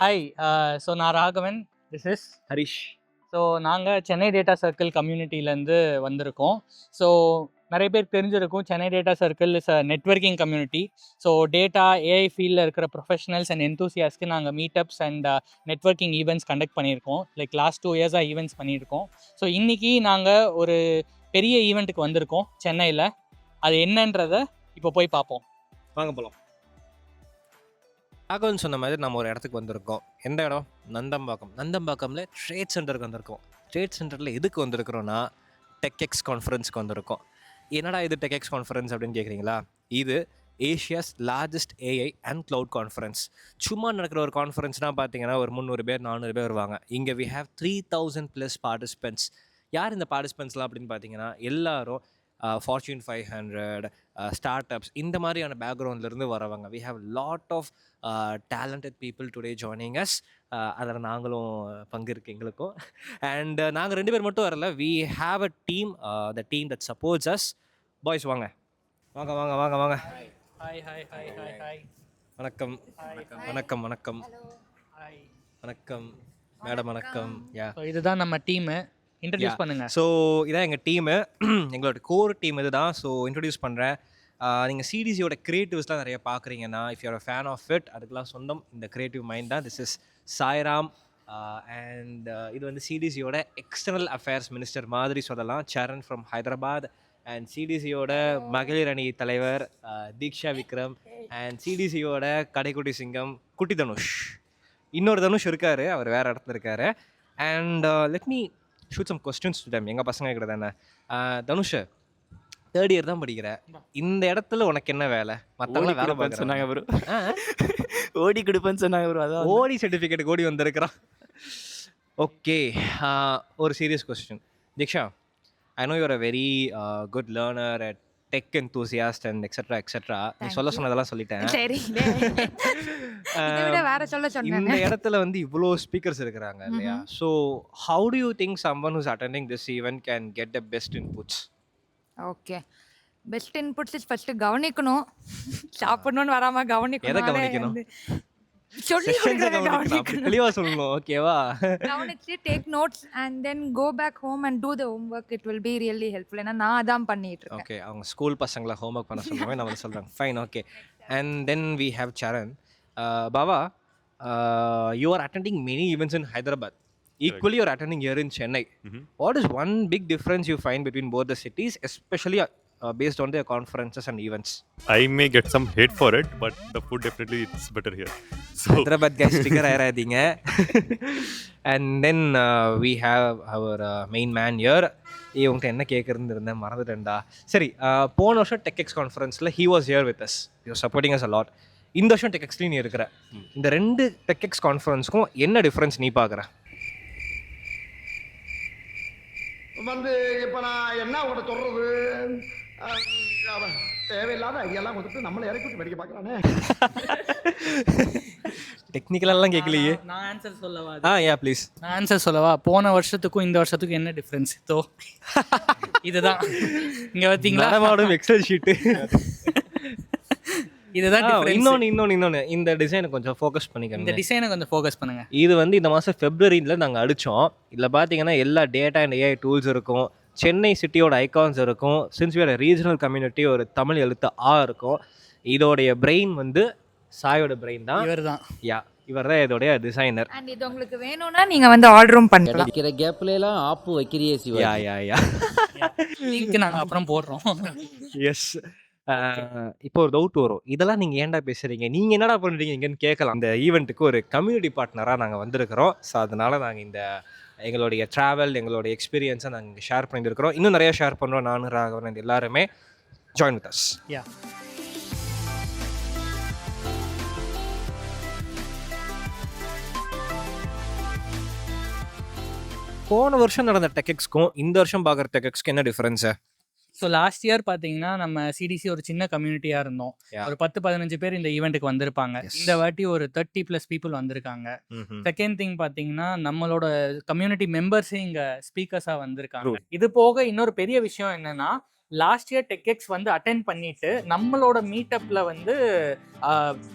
Hi, so நான் Raghavan, this is Harish. So நாங்கள் Chennai data circle கம்யூனிட்டிலேருந்து வந்திருக்கோம். ஸோ நிறைய பேர் தெரிஞ்சிருக்கும், Chennai data circle is a networking community. So data AI ஃபீல்டில் இருக்கிற ப்ரொஃபஷனல்ஸ் அண்ட் என்தூசியாஸ்க்கு நாங்கள் meetups and networking events conduct பண்ணியிருக்கோம். லைக் லாஸ்ட் 2 இயர்ஸாக ஈவெண்ட்ஸ் பண்ணியிருக்கோம். ஸோ இன்றைக்கி நாங்கள் ஒரு பெரிய ஈவெண்ட்டுக்கு வந்திருக்கோம் சென்னையில். அது என்னன்றதை இப்போ போய் பார்ப்போம். வாங்க போகலாம். ராகவன் சொன்ன மாதிரி நம்ம ஒரு இடத்துக்கு வந்திருக்கோம். எந்த இடம்? நந்தம்பாக்கமில் ட்ரேட் சென்டருக்கு வந்திருக்கோம். ட்ரேட் சென்டரில் எதுக்கு வந்திருக்கிறோன்னா டெக்எக்ஸ் கான்ஃபரன்ஸ்க்கு வந்திருக்கோம். என்னடா இது டெக்எக்ஸ் கான்ஃபரன்ஸ் அப்படின்னு கேட்குறீங்களா? இது Asia's largest AI and cloud conference. சும்மா நடக்கிற ஒரு கான்ஃபரன்ஸ்னால் பார்த்தீங்கன்னா ஒரு 300 பேர் 400 பேர் வருவாங்க. இங்கே வி ஹேவ் 3000+ பார்ட்டிசிபென்ட்ஸ். யார் இந்த பார்ட்டிசிபென்ட்ஸ்லாம் அப்படின்னு பார்த்தீங்கன்னா எல்லாரும் Fortune 500 ஸ்டார்ட் அப்ஸ் இந்த மாதிரியான பேக்ரவுண்ட்லேருந்து வரவங்க. We have lot of talented people today joining us. அதில் நாங்களும் பங்கு இருக்குது எங்களுக்கும். அண்ட் நாங்கள் 2 பேர் மட்டும் வரல, we have a team, the team that supports us. Boys வாங்க வாங்க வாங்க வாங்க வாங்க. Hi hi hi hi hi. வணக்கம் வணக்கம் வணக்கம் வணக்கம் மேடம் வணக்கம். யா, இதுதான் நம்ம டீமு. இன்ட்ரடியூஸ் பண்ணுங்க. ஸோ இதான் எங்கள் டீமு, எங்களோட கோர் டீம் இது தான். ஸோ இன்ட்ரடியூஸ் பண்ணுறேன். நீங்கள் சிடிசியோட க்ரியேட்டிவ்ஸ்லாம் நிறைய பார்க்குறீங்கன்னா, if your a fan of it, அதுக்கெலாம் சொந்தம் இந்த க்ரியேட்டிவ் மைண்ட் தான். This is 𝗖𝗵𝗶. அண்ட் இது வந்து சிடிசியோட எக்ஸ்டர்னல் அஃபேர்ஸ் மினிஸ்டர் மாதிரி சொல்லலாம், சரண் ஃப்ரம் ஹைதராபாத். அண்ட் சிடிசியோட மகளிர் அணி தலைவர் தீக்ஷா விக்ரம். அண்ட் சிடிசியோட கடைக்குட்டி சிங்கம் குட்டி தனுஷ். இன்னொரு தனுஷ் இருக்கார், அவர் வேறு இடத்துல இருக்கார். And let me shoot some questions to them. எங்கள் பசங்க கிட்ட தானே. தனுஷ், 3rd இயர் தான் படிக்கிற, இந்த இடத்துல உனக்கு என்ன வேலை? மற்றவங்க வேலை பார்க்க சொன்னாங்க ப்ரோ. ஓடி கொடுப்பேன்னு சொன்னாங்க ப்ரோ. அதான் ஓடி சர்டிஃபிகேட் ஓடி வந்திருக்கிறான். ஓகே, ஒரு serious question. Deeksha, I know you're a very good learner at tech enthusiast and et cetera et cetera. நீ சொல்ல சொன்னதெல்லாம் சொல்லிட்டேன். சரி, இதை விட வேற சொல்ல சொன்னேன். இந்த இடத்துல வந்து இவ்வளோ ஸ்பீக்கர்ஸ் இருக்கிறாங்க இல்லையா? So how do you think someone who's attending this event can get the best inputs? Okay, best inputs first கவனிக்கணும். சாப்பிடணும்னு வராம எதை கவனிக்கணும். கவனிக்கணும்? சொல்லி கவனிக்கணும். தெளிவா சொல்லணும். ஓகேவா? கவனிச்சு take notes and then go back home and do the homework. It will be really helpful. ஏன்னா நான் அதான் பண்ணிட்டு இருக்கேன். ஓகே, அவங்க ஸ்கூல் பசங்களை ஹோம்ஒர்க் பண்ண சொல்லுவாங்க, நம்ம சொல்கிறாங்க. Fine, okay. And then we have Charan. Bava, you are attending many events in Hyderabad. Equally, you are attending here in Chennai. What is one big difference you find between both the cities, especially based on their conferences and events? I may get some hate for it, but the food definitely it's better here. So Hyderabad guys, sticker ஆயிராதீங்க. And then we have our main man here. உங்கள்கிட்ட என்ன கேட்குறதுன்னு இருந்தேன், மறந்துட்டேன்டா. சரி, போன வருஷம் டெக்எக்ஸ் கான்ஃபரன்ஸில் he was here with us. He was supporting us a lot. இந்த வருஷம் டெக்எக்ஸ்லேயும் நீ இருக்கிற. இந்த 2 டெக்எக்ஸ் கான்ஃபரன்ஸ்க்கும் என்ன டிஃப்ரென்ஸ் நீ பார்க்குற? வந்து இப்போ நான் என்ன உங்கள்கிட்ட சொல்கிறது, தேவையில்லாத ஐடியாலாம் கொடுத்து நம்மளை இறக்கி விட்டு படிக்க பார்க்குறானே. டெக்னிக்கலெல்லாம் கேட்கலையே. நான் ஆன்சர் சொல்லவா? யா ப்ளீஸ். நான் ஆன்சர் சொல்லவா? போன வருஷத்துக்கும் இந்த வருஷத்துக்கும் என்ன டிஃப்ரென்ஸ்? இதோ இதுதான். இங்கே பார்த்தீங்களா, நடமாடும் எக்ஸல் ஷீட்டு. இதுதான் இன்னொன்று இந்த டிசைனை கொஞ்சம் ஃபோக்கஸ் பண்ணிக்கணும். இந்த டிசைனை கொஞ்சம் ஃபோக்கஸ் பண்ணுங்க. இது வந்து இந்த மாதம் ஃபெப்ரவரியில் நாங்கள் அடித்தோம். இதில் பார்த்தீங்கன்னா எல்லா டேட்டா அண்ட் ஏஐ டூல்ஸ் இருக்கும், சென்னை சிட்டியோட ஐகான்ஸ் இருக்கும், சின்ஸ் வேறு ரீஜனல் கம்யூனிட்டி ஒரு தமிழ் எழுத்து இருக்கும். இதோடைய பிரெயின் வந்து சாயோட பிரெயின் தான். இவர் தான். யா, இவர் தான் இதோடைய டிசைனர். அண்ட் இது உங்களுக்கு வேணும்னா நீங்க வந்து ஆர்டரும் பண்ணலாம். இருக்கிற கேப்ல எல்லாம் ஆப்பு வைக்கிறியே சிவா. யா லிங்க் நாங்கள் அப்புறம் போடுறோம். எஸ். இப்போ ஒரு டவுட் வரும், இதெல்லாம் நீங்கள் ஏன்டா பேசுகிறீங்க, நீங்கள் என்னடா பண்ணுறீங்க இங்கேன்னு கேட்கலாம். இந்த ஈவெண்ட்டுக்கு ஒரு கம்யூனிட்டி பார்ட்னராக நாங்கள் வந்திருக்கிறோம். ஸோ அதனால் நாங்கள் இந்த எங்களுடைய ட்ராவல், எங்களுடைய எக்ஸ்பீரியன்ஸை நாங்கள் இங்கே ஷேர் பண்ணியிருக்கிறோம். இன்னும் நிறையா ஷேர் பண்ணுறோம். நானும் ராகவன் எல்லாருமே ஜாயின் வித் அஸ். யா, போன வருஷம் நடந்த டெக்எக்ஸ்க்கும் இந்த வருஷம் பார்க்குற டெக்எக்ஸ்க்கு என்ன டிஃப்ரென்ஸு? ஸோ லாஸ்ட் இயர் பார்த்தீங்கன்னா நம்ம சிடிசி ஒரு சின்ன கம்யூனிட்டியாக இருந்தோம். ஒரு 10-15 பேர் இந்த ஈவெண்ட்டுக்கு வந்திருப்பாங்க. இந்த வாட்டி ஒரு 30+ பீப்புள் வந்திருக்காங்க. செகண்ட் திங் பார்த்தீங்கன்னா நம்மளோட கம்யூனிட்டி மெம்பர்ஸே இங்கே ஸ்பீக்கர்ஸாக வந்திருக்காங்க. இது போக இன்னொரு பெரிய விஷயம் என்னன்னா, லாஸ்ட் இயர் டெக்எக்ஸ் வந்து அட்டென்ட் பண்ணிட்டு நம்மளோட மீட்டப்பில் வந்து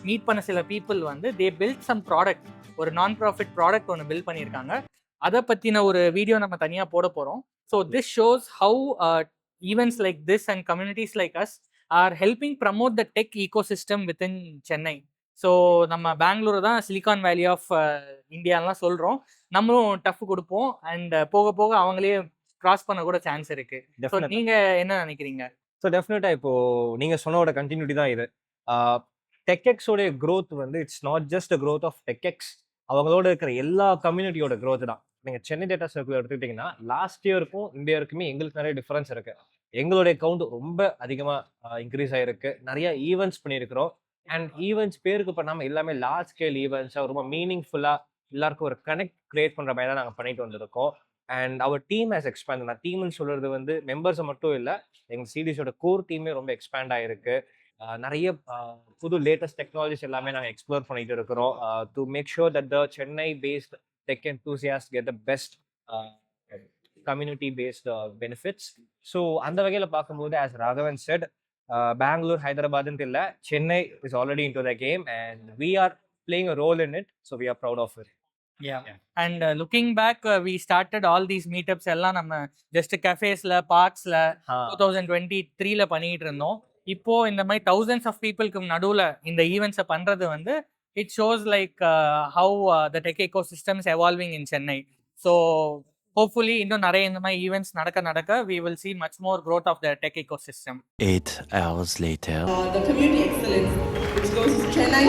மீட் பண்ண சில பீப்புள் வந்து தே பில்ட் சம் ப்ராடக்ட், ஒரு நான் ப்ராஃபிட் ப்ராடக்ட் ஒன்று பில்ட் பண்ணியிருக்காங்க. அதை பற்றின ஒரு வீடியோ நம்ம தனியாக போட போகிறோம். So this shows how events like this and communities like us are helping promote the tech ecosystem within Chennai. So நம்ம பெங்களூர் தான் சிலிகான் வேலி ஆஃப் இந்தியாலாம் சொல்கிறோம். நம்மளும் டஃப் கொடுப்போம் அண்ட் போக போக அவங்களே கிராஸ் பண்ண கூட சான்ஸ் இருக்கு. ஸோ நீங்கள் என்ன நினைக்கிறீங்க? ஸோ டெஃபினட்டாக இப்போது நீங்கள் சொன்னோட கண்டினியூட்டி தான் இது. டெக்எக்ஸோடைய க்ரோத் வந்து it's not just the growth of TechX, அவங்களோட இருக்கிற எல்லா கம்யூனிட்டியோட க்ரோத் தான். நீங்கள் சென்னை டேட்டா சர்க்கிள் எடுத்துக்கிட்டிங்கன்னா லாஸ்ட் இயருக்கும் இந்த இயருக்குமே எங்களுக்கு நிறைய டிஃப்ரென்ஸ் இருக்குது. எங்களுடைய கவுண்ட் ரொம்ப அதிகமாக இன்க்ரீஸ் ஆகிருக்கு. நிறைய ஈவெண்ட்ஸ் பண்ணியிருக்கிறோம். அண்ட் ஈவெண்ட்ஸ் பேருக்கு பண்ணாமல் எல்லாமே லார்ஜ் ஸ்கேல் ஈவெண்ட்ஸாக ரொம்ப மீனிங்ஃபுல்லாக எல்லாருக்கும் ஒரு கனெக்ட் கிரியேட் பண்ணுற மாதிரி தான் நாங்கள் பண்ணிட்டு வந்திருக்கோம். அண்ட் அவர் டீம் ஹேஸ் எக்ஸ்பேண்ட். நான் டீம்னு சொல்கிறது வந்து மெம்பர்ஸை மட்டும் இல்லை, எங்கள் சிடிஸோட கோர் டீமே ரொம்ப எக்ஸ்பேண்ட் ஆகிருக்கு. நிறைய புது லேட்டஸ்ட் டெக்னாலஜிஸ் எல்லாமே நாங்கள் எக்ஸ்ப்ளோர் பண்ணிட்டு இருக்கிறோம் to make sure that the Chennai based tech enthusiast get the best community based benefits. So அந்த வகையில் பார்க்கும்போது ஆஸ் ராகவன் செட், பெங்களூர் ஹைதராபாத்னு இல்லை, Chennai is already into the game and we are playing a role in it. So we are proud of it. Yeah. And looking back, we started all these meetups எல்லாம் நம்ம just கஃபேஸ்ல பார்க்ஸ்ல 2023ல பண்ணிட்டு இருந்தோம். இப்போ இந்த மாதிரி thousands of peopleக்கு நடுவில் இந்த ஈவெண்ட்ஸை பண்ணுறது வந்து it shows like how the tech echo system is evolving in Chennai. So hopefully இன்னும் நிறைய இந்த மாதிரி ஈவெண்ட்ஸ் நடக்க we will see much more growth of the tech ecosystem. 8 hours later. The community excellence, which goes to Chennai